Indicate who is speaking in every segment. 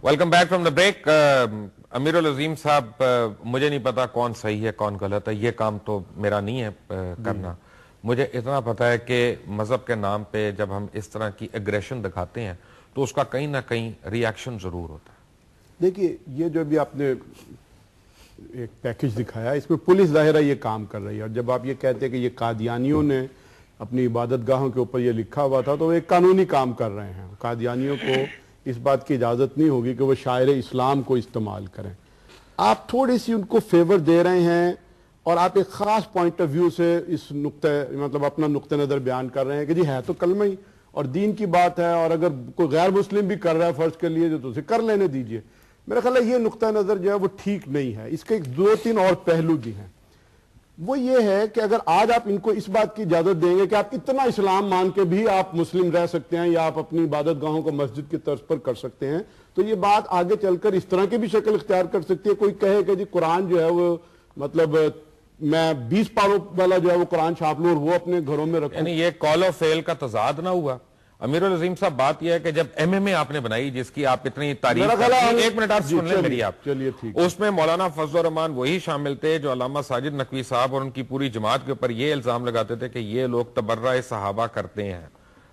Speaker 1: Welcome back from the break. Amir ul-Azeem sahab, مجھے نہیں پتا کون صحیح ہے کون غلط ہے, یہ کام تو میرا نہیں ہے کرنا. مجھے اتنا پتا ہے کہ مذہب کے نام پہ جب ہم اس طرح کی ایگریشن دکھاتے ہیں تو اس کا کہیں نہ کہیں ری ایکشن ضرور ہوتا ہے.
Speaker 2: دیکھیے, یہ جو بھی آپ نے ایک پیکج دکھایا, اس میں پولیس ظاہرہ یہ کام کر رہی ہے, اور جب آپ یہ کہتے ہیں کہ یہ قادیانیوں نے اپنی عبادت گاہوں کے اوپر یہ لکھا ہوا تھا تو وہ ایک قانونی کام کر رہے ہیں. قادیانیوں کو اس بات کی اجازت نہیں ہوگی کہ وہ شاعر اسلام کو استعمال کریں. آپ تھوڑی سی ان کو فیور دے رہے ہیں اور آپ ایک خاص پوائنٹ آف ویو سے اس نقطہ مطلب اپنا نقطہ نظر بیان کر رہے ہیں کہ جی ہے تو کلمہ ہی اور دین کی بات ہے, اور اگر کوئی غیر مسلم بھی کر رہا ہے فرض کے لیے تو اسے کر لینے دیجئے. میرا خیال ہے یہ نقطہ نظر جو ہے وہ ٹھیک نہیں ہے. اس کے ایک دو تین اور پہلو بھی ہیں. وہ یہ ہے کہ اگر آج آپ ان کو اس بات کی اجازت دیں گے کہ آپ اتنا اسلام مان کے بھی آپ مسلم رہ سکتے ہیں یا آپ اپنی عبادت گاہوں کو مسجد کی طرز پر کر سکتے ہیں, تو یہ بات آگے چل کر اس طرح کی بھی شکل اختیار کر سکتی ہے. کوئی کہے کہ جی قرآن جو ہے وہ مطلب میں 20 پاروں والا جو ہے وہ قرآن چھاپ لوں اور وہ اپنے گھروں میں رکھوں.
Speaker 1: یعنی یہ کال آف فیل کا تضاد نہ ہوا. امیر العظیم صاحب, بات یہ ہے کہ جب ایم ایم اے آپ نے بنائی جس کی آپ اتنی تعریف کرتے ہیں, ایک منٹ آپ سن لیں میری, آپ اس میں مولانا فضل الرحمان وہی شامل تھے جو علامہ ساجد نقوی صاحب اور ان کی پوری جماعت کے اوپر یہ الزام لگاتے تھے کہ یہ لوگ تبرہ صحابہ کرتے ہیں,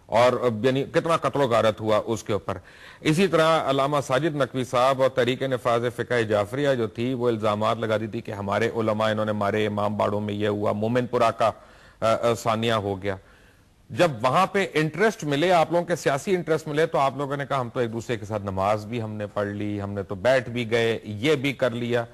Speaker 1: اور یعنی کتنا قتل و غارت ہوا اس کے اوپر. اسی طرح علامہ ساجد نقوی صاحب اور تحریک نفاذ فقہ جعفریہ جو تھی وہ الزامات لگا دی تھی کہ ہمارے علماء انہوں نے مارے, امام باڑوں میں یہ ہوا, مومن پورہ کا ثانیہ ہو گیا. جب وہاں پہ انٹرسٹ ملے, آپ لوگوں کے سیاسی انٹرسٹ ملے, تو آپ لوگوں نے کہا ہم تو ایک دوسرے کے ساتھ نماز بھی ہم نے پڑھ لی, ہم نے تو بیٹھ بھی گئے, یہ بھی کر لیا.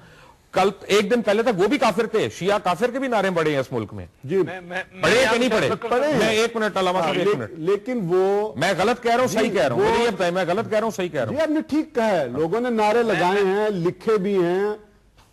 Speaker 1: کل ایک دن پہلے تک وہ بھی کافر تھے, شیعہ کافر کے بھی نارے بڑے ہیں اس ملک میں.
Speaker 2: جی
Speaker 1: پڑھے کہ نہیں پڑھے؟ میں ایک منٹ علامہ صاحب, ایک منٹ.
Speaker 2: لیکن وہ
Speaker 1: میں غلط کہہ رہا ہوں صحیح کہہ رہا ہوں, مجھے یہ بتائیں میں غلط کہہ رہا ہوں صحیح کہہ رہا ہوں؟
Speaker 2: جی آپ نے ٹھیک کہا ہے, لوگوں نے نعرے لگائے ہیں, لکھے بھی ہیں,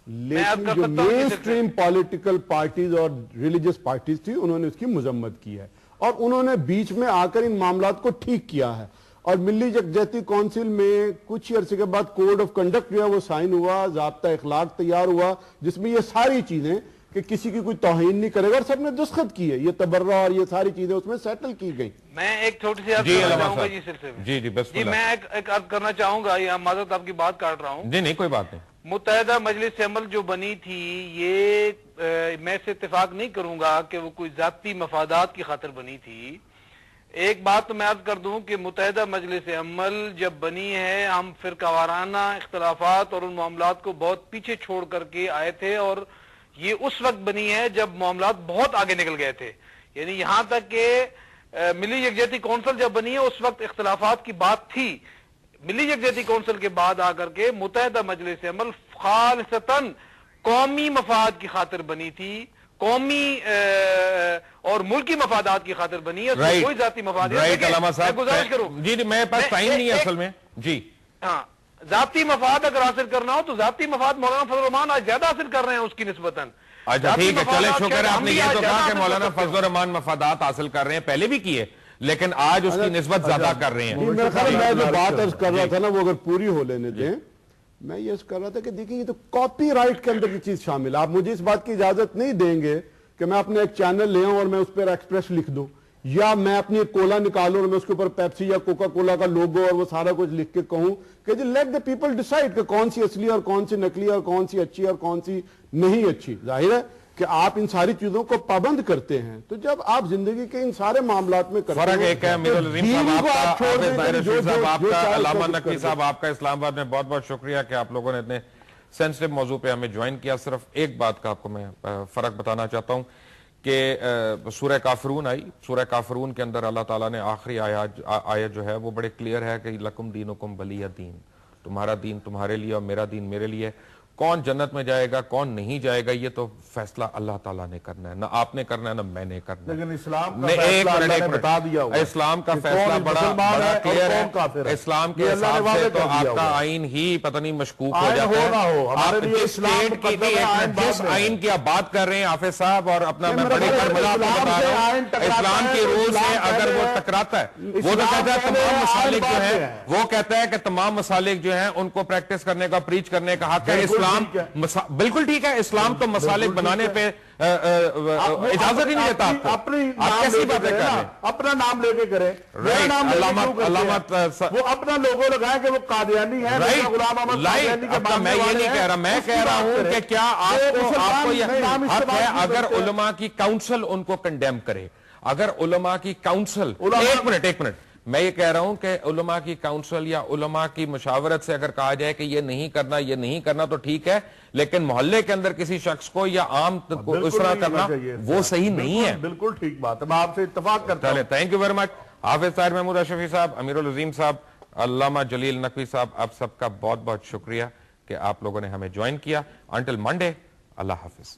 Speaker 2: لیکن جو مین سٹریم پولیٹیکل پارٹیز اور ریلیجس پارٹیز تھی انہوں نے اس کی مذمت کی ہے, اور انہوں نے بیچ میں آ کر ان معاملات کو ٹھیک کیا ہے. اور ملی یکجہتی کونسل میں کچھ ہی عرصے کے بعد کوڈ آف کنڈکٹ جو ہے وہ سائن ہوا, ضابطہ اخلاق تیار ہوا, جس میں یہ ساری چیزیں کہ کسی کی کوئی توہین نہیں کرے گا, اور سب نے دستخط کیے, یہ تبرہ اور یہ ساری چیزیں اس میں سیٹل کی گئی.
Speaker 3: میں ایک چھوٹی سی عرض کرنا چاہوں گا جی سلسلے میں.
Speaker 1: جی
Speaker 3: میں ایک عرض کرنا چاہوں گا, یہ معذرت آپ کی بات کاٹ رہا ہوں.
Speaker 1: جی نہیں کوئی بات نہیں.
Speaker 3: متحدہ مجلس عمل جو بنی تھی, یہ میں سے اتفاق نہیں کروں گا کہ وہ کوئی ذاتی مفادات کی خاطر بنی تھی. ایک بات تو میں عرض کر دوں کہ متحدہ مجلس عمل جب بنی ہے, ہم فرقہ وارانہ اختلافات اور ان معاملات کو بہت پیچھے چھوڑ کر کے آئے تھے, اور یہ اس وقت بنی ہے جب معاملات بہت آگے نکل گئے تھے. یعنی یہاں تک کہ ملی یکجہتی کونسل جب بنی ہے اس وقت اختلافات کی بات تھی. ملی یکجہتی کونسل کے بعد آ کر کے متحدہ مجلس عمل خالصتاً قومی مفاد کی خاطر بنی تھی, قومی اور ملکی مفادات کی خاطر بنی ہے, کوئی ذاتی مفاد نہیں. گزارش کروں
Speaker 1: جی میرے پاس ٹائم نہیں ہے اصل میں. جی
Speaker 3: ہاں, ذاتی مفاد اگر حاصل کرنا ہو تو ذاتی مفاد مولانا فضل الرحمان آج زیادہ حاصل کر رہے ہیں اس کی نسبتاً.
Speaker 1: اچھا ٹھیک ہے, چلے شکر ہے, آپ نے یہ تو کہا کہ مولانا فضل الرحمان مفادات حاصل کر رہے ہیں, پہلے بھی کیے, لیکن آج اس کی نسبت زیادہ کر رہے ہیں.
Speaker 2: میرا خیال میں جو بات عرض کر رہا تھا نا وہ اگر پوری ہو لینے دیں, میں یہ کر رہا تھا کہ دیکھیں یہ تو کاپی رائٹ کے اندر کی چیز شامل ہے. آپ مجھے اس بات کی اجازت نہیں دیں گے کہ میں اپنے ایک چینل لے آؤں اور میں اس پر ایکسپریس لکھ دوں, یا میں اپنی ایک کولا نکالوں اور میں اس کے اوپر پیپسی یا کوکا کولا کا لوگو اور وہ سارا کچھ لکھ کے کہوں کہ جی لیٹ دا پیپل ڈیسائیڈ کہ کون سی اصلی اور کون سی نکلی اور کون سی اچھی اور کون سی نہیں اچھی. ظاہر ہے کہ آپ ان ساری چیزوں کو پابند کرتے ہیں, تو جب آپ زندگی کے ان سارے معاملات میں کرتے ہیں,
Speaker 1: فرق ایک ہے امیر العظیم صاحب آپ کا, علامہ نقوی صاحب آپ کا اسلام آباد میں بہت بہت شکریہ کہ آپ لوگوں نے اتنے سینسٹیو موضوع پہ ہمیں جوائن کیا. صرف ایک بات کا آپ کو میں فرق بتانا چاہتا ہوں کہ سورہ کافرون آئی, سورہ کافرون کے اندر اللہ تعالیٰ نے آخری آیت جو ہے وہ بڑے کلیئر ہے کہ لکم دینکم ولی دین, تمہارا دین تمہارے لیے اور میرا دین میرے لیے. کون جنت میں جائے گا کون نہیں جائے گا یہ تو فیصلہ اللہ تعالیٰ نے کرنا ہے, نہ آپ نے کرنا ہے نہ میں نے کرنا ہے.
Speaker 4: لیکن اسلام کا فیصلہ اللہ نے بتا دیا ہوا,
Speaker 1: اسلام کا فیصلہ بڑا کلیئر ہے. اسلام کے حساب سے تو آپ کا آئین ہی پتہ نہیں مشکوک ہو جاتا ہے. آپ جس آئین کی آپ بات کر رہے ہیں حافظ صاحب, اور اپنا میں بڑے کر بتا رہا ہوں, اسلام کے رول سے اگر وہ ٹکراتا ہے, وہ تو کہتا ہے تمام مسالک جو ہیں, وہ کہتا ہے کہ تمام مسالک جو ہیں ان کو پریکٹس کرنے کا, پریچ کرنے کا حق ہے. اسلام بالکل ٹھیک ہے، اسلام تو مسالک بنانے پہ اجازت ہی نہیں دیتا آپ کیسی باتیں کر رہے ہیں؟
Speaker 4: اپنا نام لے کے کریں،
Speaker 1: علامت
Speaker 4: وہ اپنا لوگو لگائیں کہ وہ قادیانی ہے، غلام احمد قادیانی کے بعد
Speaker 1: میں یہ نہیں کہہ رہا، میں کہہ رہا ہوں کہ کیا آپ کو یہ حق ہے اگر علماء کی کاؤنسل ان کو کنڈیم کرے، اگر علماء کی کاؤنسل ایک منٹ میں یہ کہہ رہا ہوں کہ علماء کی کاؤنسل یا علماء کی مشاورت سے اگر کہا جائے کہ یہ نہیں کرنا تو ٹھیک ہے، لیکن محلے کے اندر کسی شخص کو یا عام کو اس طرح کرنا وہ صحیح نہیں ہے۔
Speaker 4: بالکل ٹھیک بات ہے، میں آپ سے اتفاق کرتا ہوں۔
Speaker 1: تھینک یو ویری مچ حافظ طاہر محمود اشرفی صاحب، امیر العظیم صاحب، علامہ جلیل نقوی صاحب، آپ سب کا بہت بہت شکریہ کہ آپ لوگوں نے ہمیں جوائن کیا۔ انٹل منڈے، اللہ حافظ۔